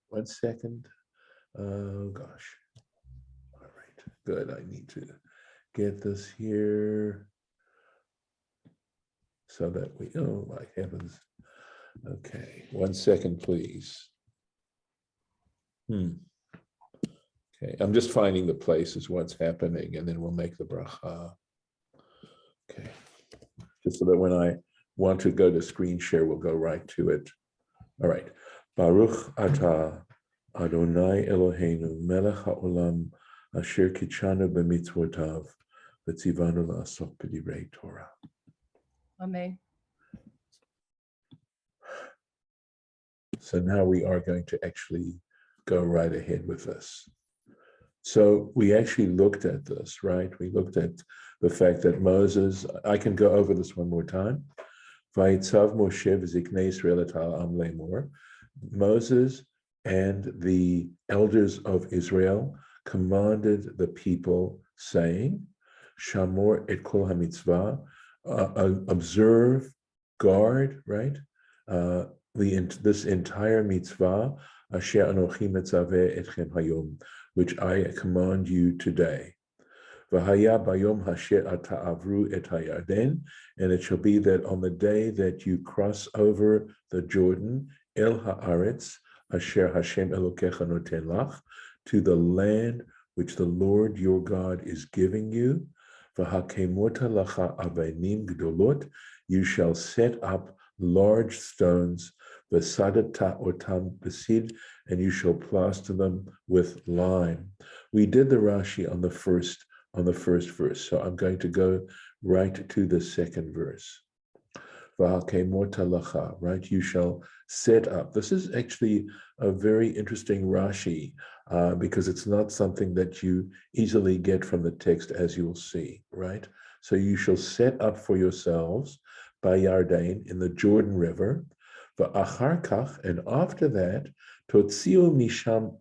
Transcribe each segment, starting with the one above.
1 second. Oh gosh. All right, good. I need to get this here so that we, oh my heavens. Okay, 1 second, please. Okay, I'm just finding the places, what's happening, and then we'll make the bracha. Okay, just so that when I want to go to screen share, we'll go right to it. All right. Baruch atah Adonai Eloheinu melech haolam asher kitshanu b'mitzvotav v'tzivanu la'asok b'divrei Torah. Amen. So now we are going to actually go right ahead with this. So we actually looked at this, right? We looked at the fact that Moses, I can go over this one more time. Vayitzav Moshe v'ziknei Yisrael et ha'am lemor. Moses and the elders of Israel commanded the people, saying, Shamor et kol hamitzvah, observe, guard, right? This entire mitzvah, asher anochi metzaveh etchem hayom, which I command you today. V'haya bayom hasher ta'avru et hayarden, and it shall be that on the day that you cross over the Jordan, el haaretz, asher Hashem Elokecha noten lach, to the land which the Lord your God is giving you, v'hakemota lacha avenim gdolot, you shall set up large stones, v'sadata otam besid, and you shall plaster them with lime. We did the Rashi on the first verse, so I'm going to go right to the second verse. Right, you shall set up. This is actually a very interesting Rashi because it's not something that you easily get from the text, as you'll see, right? So you shall set up for yourselves by Yarden in the Jordan River, v'achar kach, and after that, totziu misham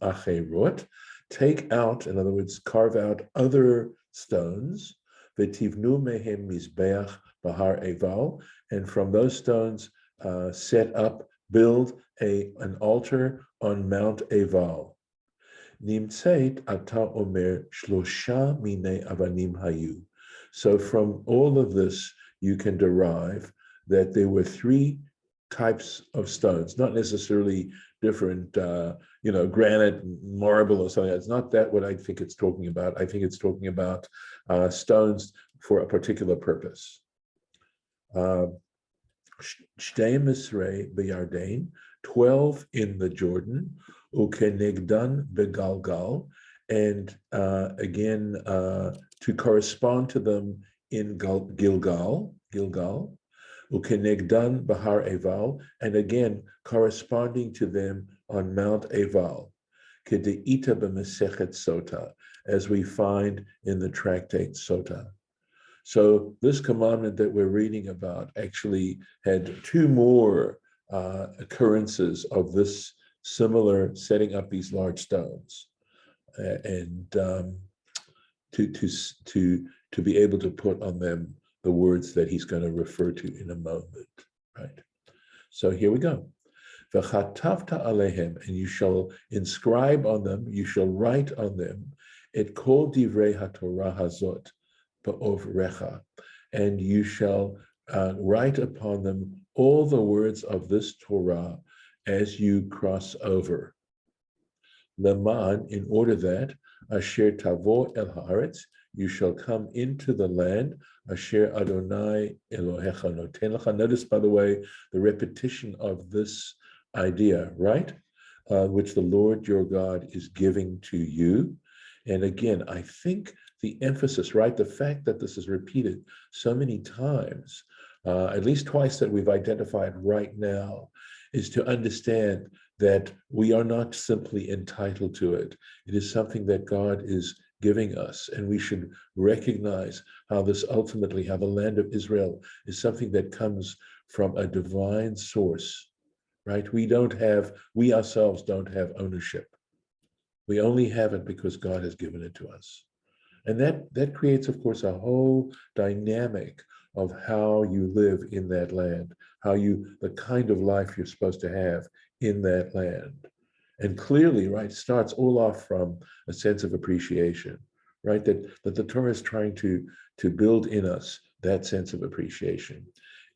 acherot, take out, in other words, carve out other stones, v'tivnu mehem mizbeach bahar eval, and from those stones build an altar on Mount Eval. Nimtzeit ata omer shlosha mine avanim hayu. So from all of this, you can derive that there were 3 types of stones, not necessarily different, granite, marble, or something. It's not that what I think it's talking about. I think it's talking about stones for a particular purpose. Shtei Misrei b'Yarden, 12 in the Jordan, ukenegdan begalgal, and again to correspond to them in Gilgal, ukenegdan bahar Eval, and again corresponding to them on Mount Eval, kedeita b'mesechet Sota, as we find in the tractate Sota. So this commandment that we're reading about actually had 2 more occurrences of this similar setting up these large stones, and to be able to put on them the words that he's going to refer to in a moment, right? So here we go. V'chatavta alehem, and you shall inscribe on them, you shall write on them, et kol divrei haTorah hazot ba'ovrecha, and you shall write upon them all the words of this Torah as you cross over. Leman, in order that asher Tavo el haaretz, you shall come into the land, asher Adonai Elohecha noten lecha. Notice, by the way, the repetition of this idea, right? Which the Lord your God is giving to you. And again, I think the emphasis, right? The fact that this is repeated so many times, at least twice that we've identified right now, is to understand that we are not simply entitled to it. It is something that God is giving us, and we should recognize how this ultimately, how the land of Israel is something that comes from a divine source, right? We ourselves don't have ownership. We only have it because God has given it to us. And that creates, of course, a whole dynamic of how you live in that land, the kind of life you're supposed to have in that land. And clearly, right, starts all off from a sense of appreciation, right? That the Torah is trying to build in us that sense of appreciation.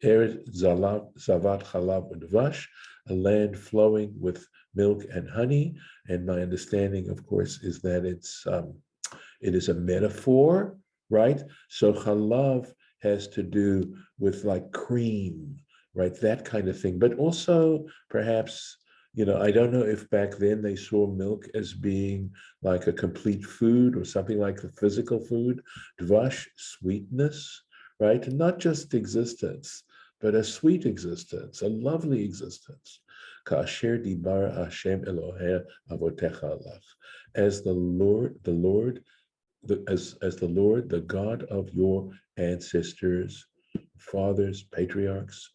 Eretz Zavat Chalav Udvash, a land flowing with milk and honey. And my understanding, of course, is that it is a metaphor, right? So chalav has to do with like cream, right? That kind of thing. But also perhaps, I don't know if back then they saw milk as being like a complete food or something like the physical food. Dvash, sweetness, right? And not just existence, but a sweet existence, a lovely existence. Ka'asher dibar Hashem Eloheh avotecha alach. As the Lord, as the Lord, the God of your ancestors, fathers, patriarchs,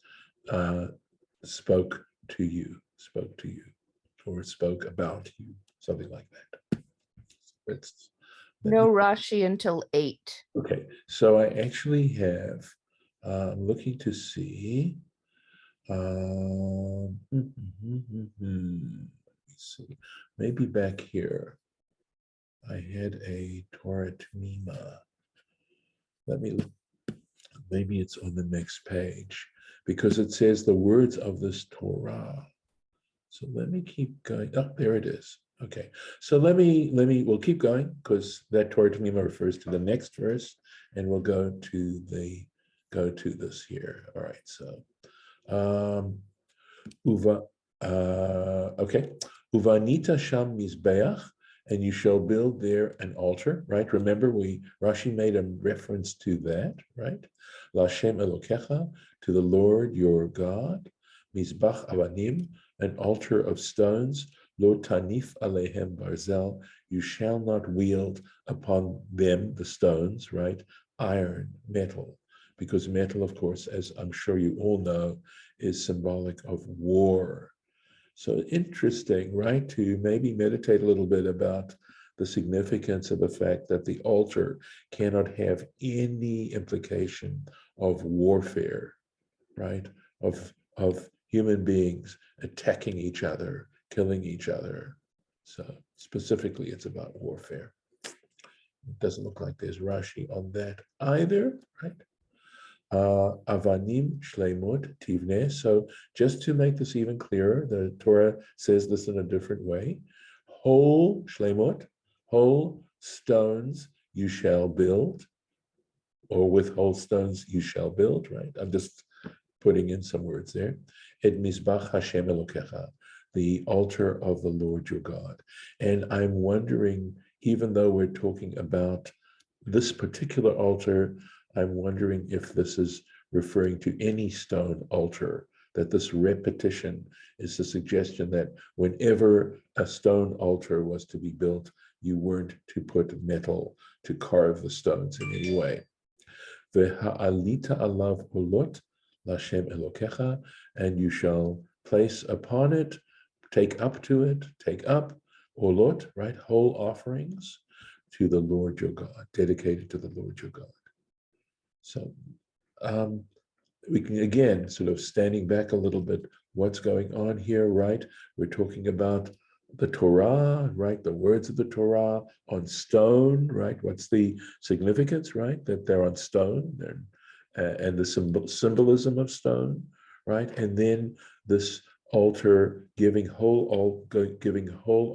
spoke to you, or spoke about you, something like that. No Rashi until 8. Okay, so I actually have, I'm looking to see, let me see, maybe back here, I had a Torah T'mimah. Maybe it's on the next page, because it says the words of this Torah. So let me keep going. Oh, there it is. Okay. So we'll keep going, because that Torah T'mimah refers to the next verse, and we'll go to this here. All right. So, okay. Uvanita sham mizbeach, and you shall build there an altar, right? Remember, Rashi made a reference to that, right? L'Hashem Elokecha, to the Lord your God. Mizbach avanim, an altar of stones. Lo tanif alehem barzel, you shall not wield upon them, the stones, right? Iron, metal, because metal, of course, as I'm sure you all know, is symbolic of war. So interesting, right? To maybe meditate a little bit about the significance of the fact that the altar cannot have any implication of warfare, right? Of human beings attacking each other, killing each other. So specifically, it's about warfare. It doesn't look like there's Rashi on that either, right? Avanim shleimot tivneh. So just to make this even clearer, the Torah says this in a different way. Whole shleimot, whole stones you shall build, or with whole stones you shall build, right? I'm just putting in some words there. Et mizbach Hashem Elokecha, the altar of the Lord your God. And I'm wondering, even though we're talking about this particular altar, I'm wondering if this is referring to any stone altar, that this repetition is the suggestion that whenever a stone altar was to be built, you weren't to put metal to carve the stones in any way. Ve'ha'alita alav olot l'Hashem Elokecha, and you shall place upon it, take up olot, right, whole offerings to the Lord your God, dedicated to the Lord your God. So we can, again, sort of standing back a little bit, what's going on here, right? We're talking about the Torah, right? The words of the Torah on stone, right? What's the significance, right? That they're on stone, and the symbolism of stone, right? And then this altar giving whole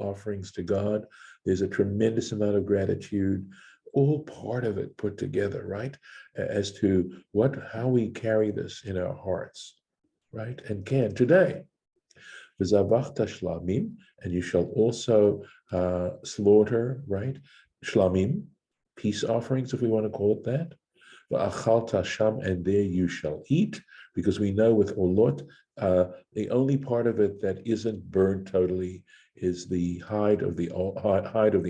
offerings to God. There's a tremendous amount of gratitude, all part of it put together, right? As to how we carry this in our hearts, right? And can today. V'zavachta shlamim, and you shall also slaughter, right? Shlamim, peace offerings, if we want to call it that. V'achalta sham, and there you shall eat, because we know with olot, the only part of it that isn't burned totally is the hide of the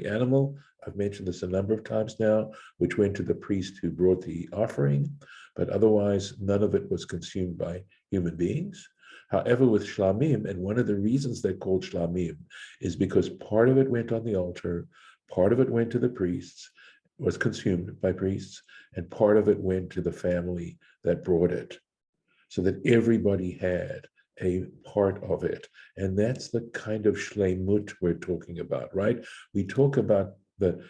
animal. I've mentioned this a number of times now, which went to the priest who brought the offering, but otherwise none of it was consumed by human beings. However, with shlamim, and one of the reasons they're called shlamim is because part of it went on the altar, part of it went to the priests, was consumed by priests, and part of it went to the family that brought it, so that everybody had a part of it. And that's the kind of shleimut we're talking about, right? We talk about the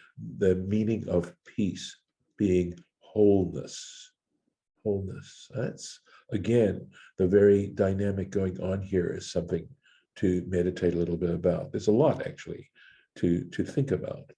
meaning of peace being wholeness. Wholeness. That's, again, the very dynamic going on here is something to meditate a little bit about. There's a lot, actually, to think about.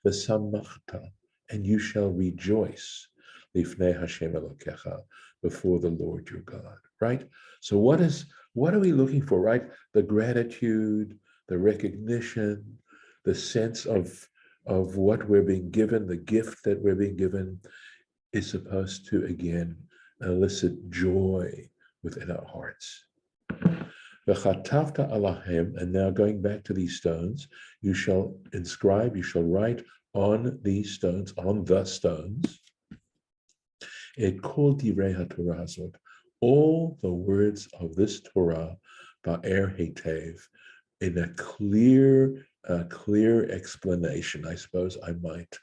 The samachta, and you shall rejoice, lifnei Hashem Elokecha, before the Lord your God, right? So what are we looking for, right? The gratitude, the recognition, the sense of what we're being given, the gift that we're being given is supposed to, again, elicit joy within our hearts. V'chatavta alahem, and now going back to these stones, you shall inscribe, you shall write on these stones, on the stones, et kol divrei haTorah hazot, all the words of this Torah, ba'er hei'tev, in a clear explanation, I suppose I might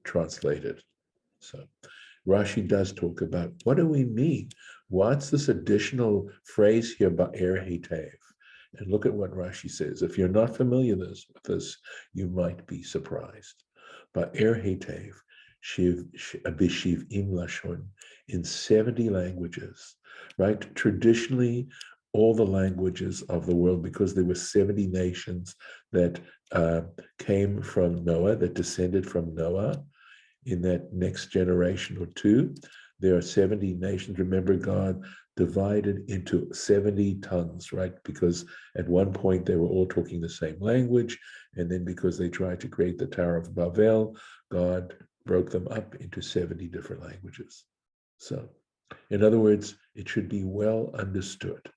translate it. So Rashi does talk about, what do we mean? What's this additional phrase here, ba'er hei'tev? And look at what Rashi says. If you're not familiar with this, you might be surprised. Ba'er hei'tev, b'shiv'im lashon, in 70 languages, right? Traditionally, all the languages of the world, because there were 70 nations that came from Noah, that descended from Noah, in that next generation or two, there are 70 nations. Remember, God divided into 70 tongues, right? Because at one point they were all talking the same language, and then because they tried to create the Tower of Babel, God broke them up into 70 different languages. So, in other words, it should be well understood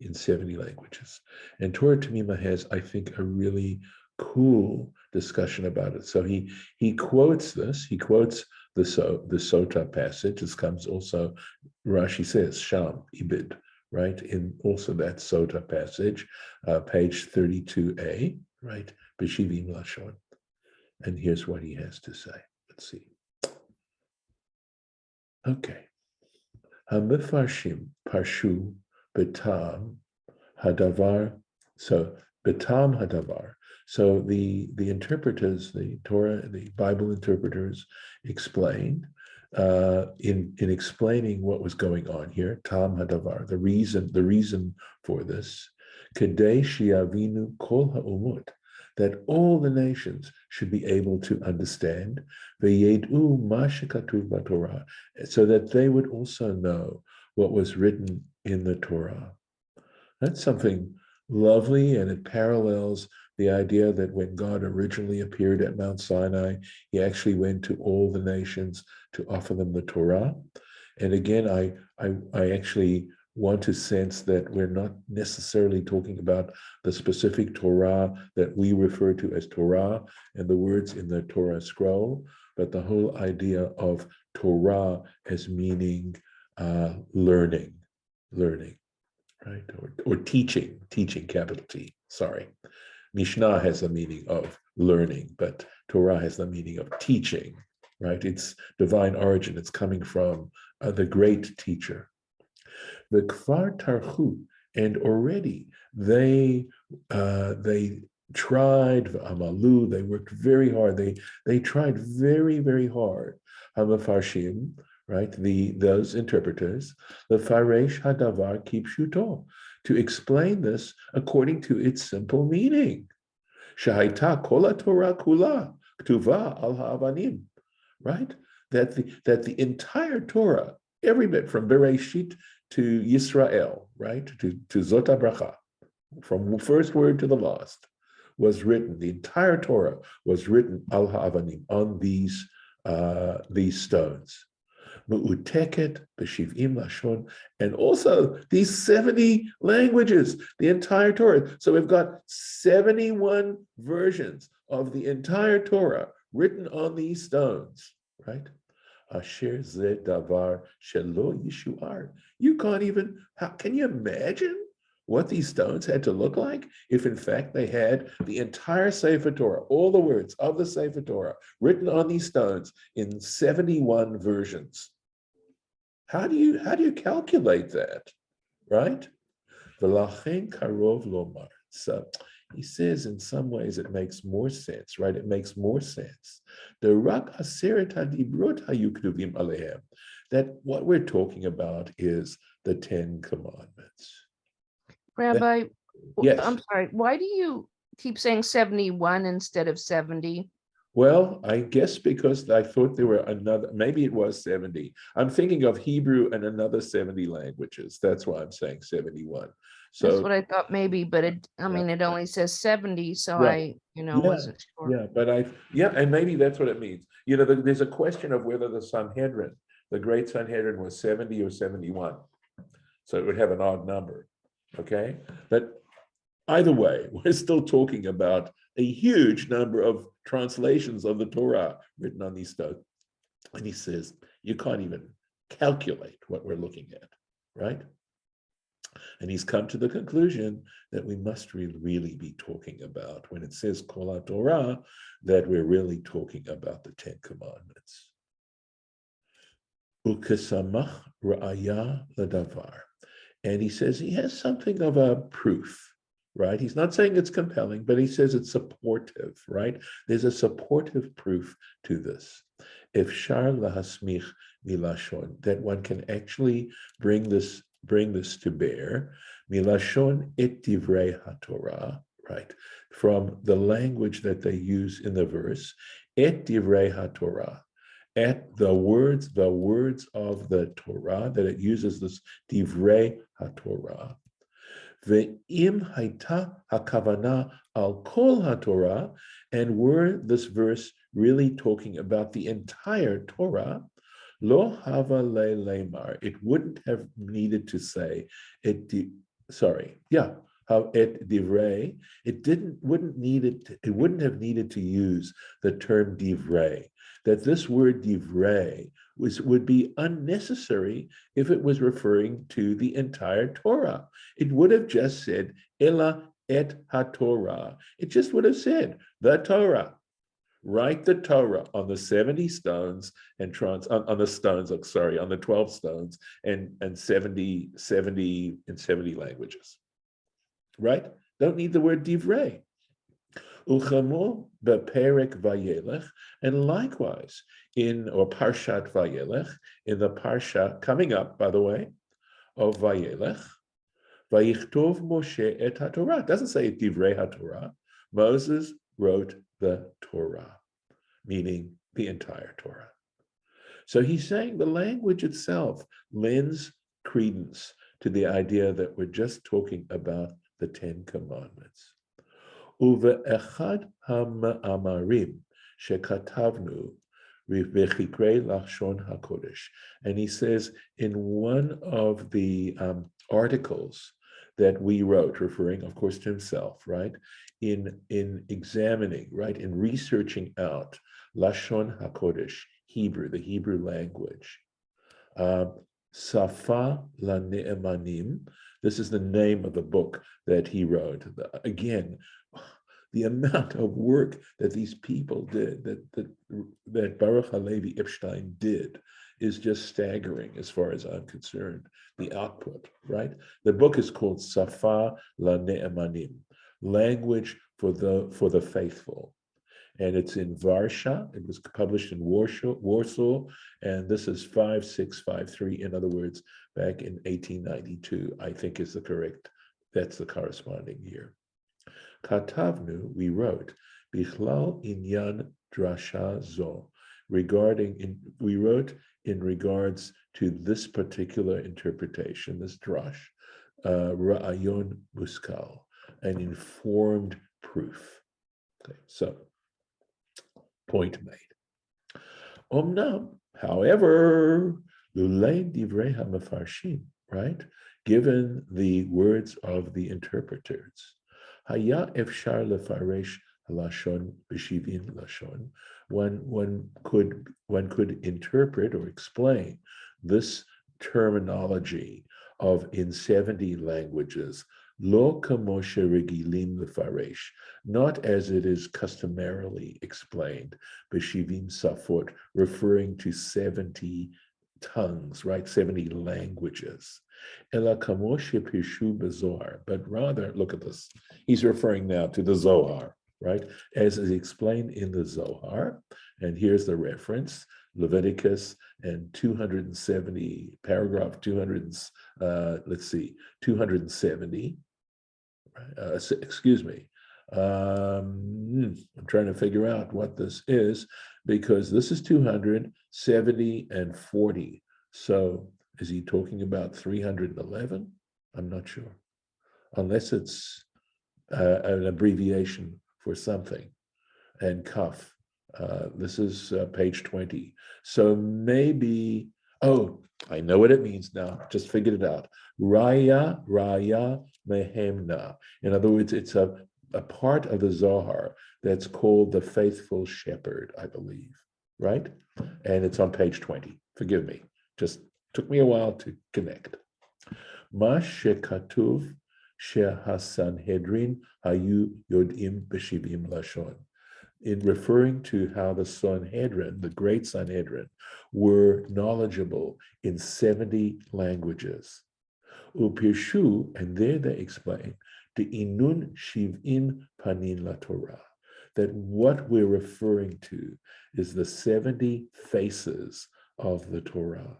in 70 languages. And Torah T'mimah has, I think, a really cool discussion about it. So he quotes this. He quotes the Sota passage. This comes also, Rashi says, Sham, Ibid, right? In also that Sota passage, page 32a, right? B'shivim lashon. And here's what he has to say. Let's see. Okay. Hamifarshim parshu betam hadavar. So betam hadavar. So the interpreters, the Torah, the Bible interpreters, explained in explaining what was going on here. Tam hadavar, the reason for this, kedei shiavinu kol ha'umot, that all the nations should be able to understand, ve'yedu ma shekatuv b'Torah, so that they would also know what was written in the Torah. That's something lovely, and it parallels the idea that when God originally appeared at Mount Sinai, he actually went to all the nations to offer them the Torah. And again, I actually want to sense that we're not necessarily talking about the specific Torah that we refer to as Torah and the words in the Torah scroll, but the whole idea of Torah as meaning learning, right? Or teaching, capital T, sorry. Mishnah has the meaning of learning, but Torah has the meaning of teaching, right? It's divine origin. It's coming from the great teacher. The Kfar Tarchu, and already they tried, Amalu, they worked very hard. They tried very, very hard. Hamafarshim, right? Those interpreters, the Faresh Hadavar Kipshuto, to explain this according to its simple meaning. Shahaita kola Torah kula ktuva al ha'avanim, right? That the entire Torah, every bit from Bereshit to Yisrael, right, to Zot HaBracha, from the first word to the last, was written. The entire Torah was written al ha'avanim, on these stones. Mu'uteket b'shiv'im lashon, and also these 70 languages, the entire Torah. So we've got 71 versions of the entire Torah written on these stones, right? Asher zeh davar shelo yishuar. You can't even, can you imagine what these stones had to look like if in fact they had the entire Sefer Torah, all the words of the Sefer Torah written on these stones in 71 versions? How do you calculate that, right? V'lachen karov lomar. So he says in some ways it makes more sense, right? It makes more sense. The rak aseret hadibrot hayu ktuvim alehem. That what we're talking about is the 10 Commandments. Rabbi, Yes. I'm sorry. Why do you keep saying 71 instead of 70? Well, I guess because I thought there were maybe it was 70. I'm thinking of Hebrew and another 70 languages. That's why I'm saying 71. That's So what I thought maybe, but it only says 70, so right. I Yeah, wasn't sure. yeah, but and maybe that's what it means. There's a question of whether the Sanhedrin, the great Sanhedrin, was 70 or 71. So it would have an odd number. Okay. But either way, we're still talking about a huge number of translations of the Torah written on these stones. And he says, you can't even calculate what we're looking at, right? And he's come to the conclusion that we must really be talking about, when it says Kol Torah, that we're really talking about the 10 Commandments. Ukesamach ra'aya ladavar. And he says he has something of a proof, right? He's not saying it's compelling, but he says it's supportive, right? There's a supportive proof to this. If shar lahasmich milashon, that one can actually bring this to bear, milashon et divrei haTorah, right? From the language that they use in the verse, et divrei haTorah, at the words of the Torah, that it uses this divrei haTorah. Ve'im haita hakavana al kol haTorah, and were this verse really talking about the entire Torah, lo hava le'lemar, it wouldn't have needed to say et divrei. It wouldn't have needed to use the term divrei. That this word divrei would be unnecessary if it was referring to the entire Torah. It would have just said ela et haTorah. It just would have said the Torah. Write the Torah on the 70 stones and on the 12 stones and 70 languages. Right? Don't need the word divrei. Uchamo beperek vayelech, and likewise Parshat Vayelech, in the Parsha coming up, by the way, of Vayelech, Vayichtov Moshe et haTorah. It doesn't say divrei haTorah. Moses wrote the Torah, meaning the entire Torah. So he's saying the language itself lends credence to the idea that we're just talking about the 10 Commandments. Uve'echad ha'amarim shekatavnu v'chikrei lashon hakodesh. And he says in one of the articles that we wrote, referring, of course, to himself, right, in examining, right, in researching out lashon hakodesh, Hebrew, the Hebrew language, Safa LaNe'emanim. This is the name of the book that he wrote. Again, the amount of work that these people did, that Baruch haLevi Epstein did, is just staggering as far as I'm concerned. The output, right? The book is called Safa LaNe'emanim, Language for the Faithful. And it's in Varsha. It was published in Warsaw, and this is 5653. In other words, back in 1892, I think is that's the corresponding year. Katavnu, we wrote, Bichlal inyan drasha zo, we wrote in regards to this particular interpretation, this drash, ra'ayon muskal, an informed proof. Okay, so point made. Omnam, however, lulei divrei hamafarshim, right? Given the words of the interpreters, haya efshar lefaresh lashon b'shivin lashon. One could interpret or explain this terminology in 70 languages, lo kamo sheregilim lefaresh, not as it is customarily explained, b'shivim safot, referring to 70 tongues, right? 70 languages. Ela kamo shepirshu b'zohar, but rather, look at this. He's referring now to the Zohar, right? As is explained in the Zohar, and here's the reference, Leviticus and 270, paragraph 200, 270, excuse me. I'm trying to figure out what this is, because this is 270 and 40. So is he talking about 311? I'm not sure, unless it's an abbreviation for something. And kaf, this is page 20. So maybe, oh, I know what it means now, just figured it out. Raya mehemna. In other words, it's a part of the Zohar that's called the faithful shepherd, I believe, right? And it's on page 20. Forgive me, just took me a while to connect. Ma shekatuv shehasanhedrin hayu yodim b'shivim lashon. In referring to how the Sanhedrin, the great Sanhedrin, were knowledgeable in 70 languages. Upirshu, and there they explain, the inun shiv'in panin la Torah, that what we're referring to is the 70 faces of the Torah.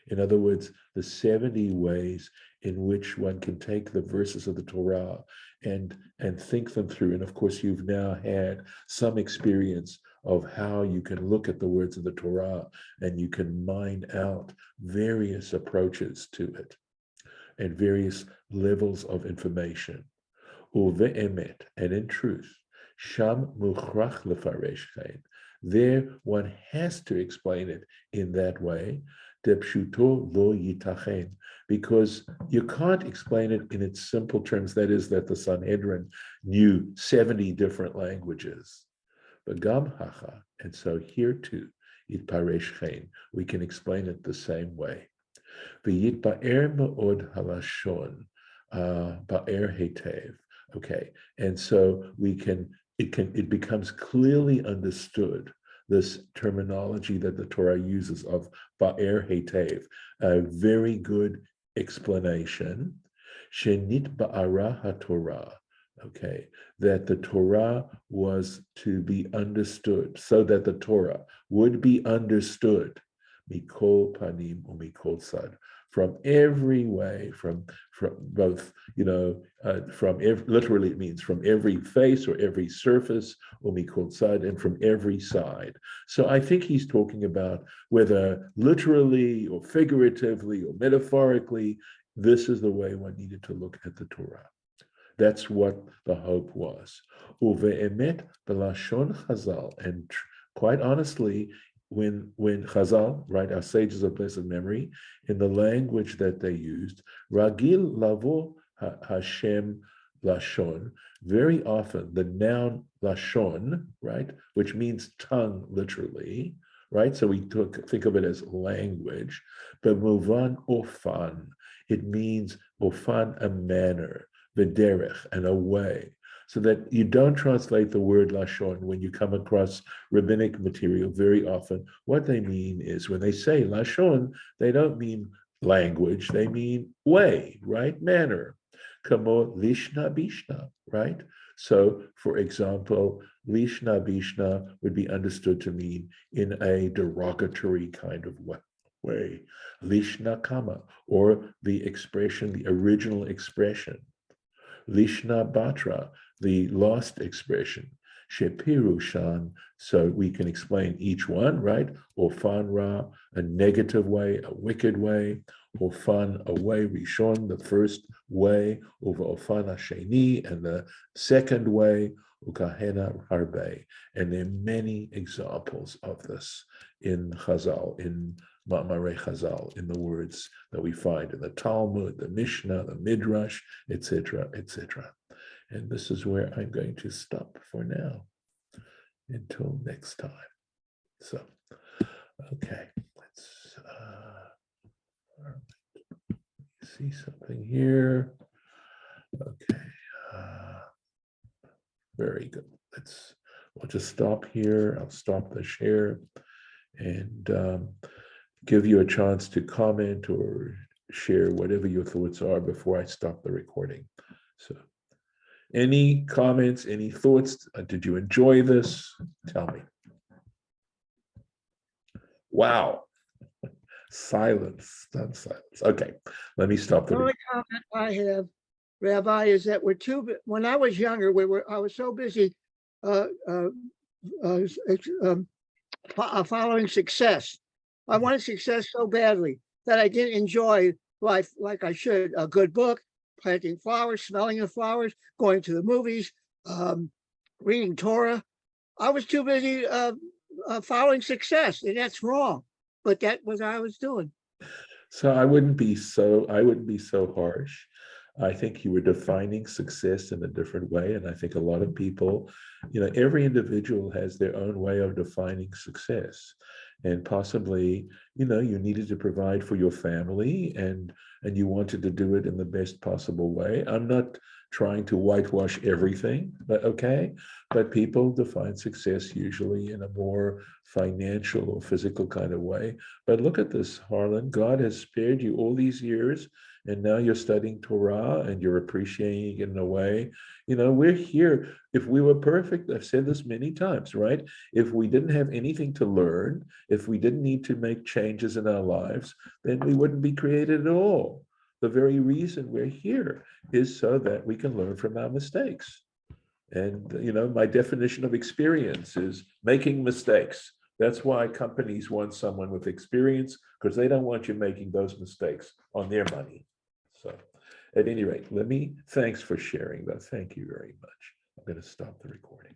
In other words, the 70 ways in which one can take the verses of the Torah and think them through. And of course, you've now had some experience of how you can look at the words of the Torah and you can mine out various approaches to it and various levels of information. Uve'emet, and in truth, sham mukhrach lefaresh chaim. There, one has to explain it in that way. Depshuto lo yitachen, because you can't explain it in its simple terms, that is, that the Sanhedrin knew 70 different languages. But gam hacha, and so here too, itparesh chen, we can explain it the same way. V'yitba'er me'od halashon, ba'er hei'tev. Okay, and so it becomes clearly understood, this terminology that the Torah uses of ba'er hei'tev, a very good explanation. Shenit ba'ara haTorah, okay, that the Torah was to be understood, so that the Torah would be understood, mikol panim umikol sad, from every way, from both, from every, literally it means from every face or every surface, umikol sad, and from every side. So I think he's talking about whether literally or figuratively or metaphorically, this is the way one needed to look at the Torah. That's what the hope was. Uve'emet b'lashon Chazal, and quite honestly, when Chazal, right, our sages of blessed memory, in the language that they used, Ragil lavo Hashem lashon, very often the noun lashon, right, which means tongue literally, right? So we think of it as language, but movan ofan, it means ofan, a manner, v'derech, and a way. So that you don't translate the word lashon when you come across rabbinic material very often. What they mean is, when they say lashon, they don't mean language, they mean way, right? Manner. Kamo lishna bishna, right? So, for example, lishna bishna would be understood to mean in a derogatory kind of way. Lishna kama, or the expression, the original expression. Lishna batra, the lost expression. Shepirushan, so we can explain each one, right? Ofan ra, a negative way, a wicked way. Ofan, a way, rishon, the first way. Over ofan hasheni, and the second way. Ukahena harbe. And there are many examples of this in Chazal, in Ma'marei Chazal, in the words that we find in the Talmud, the Mishnah, the Midrash, etc., etc. And this is where I'm going to stop for now until next time. So, okay, let's see something here. Okay. Very good. We'll just stop here. I'll stop the share and give you a chance to comment or share whatever your thoughts are before I stop the recording. So any comments, any thoughts? Did you enjoy this? Tell me. Wow. Silence, stunned silence. Okay, let me stop The the only comment I have, Rabbi, is that when I was younger, I was so busy following success. I wanted success so badly that I didn't enjoy life like I should. A good book, planting flowers, smelling the flowers, going to the movies, reading Torah. I was too busy following success, and that's wrong. But that was what I was doing. So I wouldn't be so harsh. I think you were defining success in a different way. And I think a lot of people, every individual has their own way of defining success. And possibly, you needed to provide for your family and you wanted to do it in the best possible way. I'm not trying to whitewash everything, but people define success usually in a more financial or physical kind of way. But look at this, Harlan. God has spared you all these years, and now you're studying Torah and you're appreciating it in a way. We're here. If we were perfect, I've said this many times, right? If we didn't have anything to learn, if we didn't need to make changes in our lives, then we wouldn't be created at all. The very reason we're here is so that we can learn from our mistakes. And, my definition of experience is making mistakes. That's why companies want someone with experience, because they don't want you making those mistakes on their money. So at any rate, thanks for sharing that. Thank you very much. I'm going to stop the recording.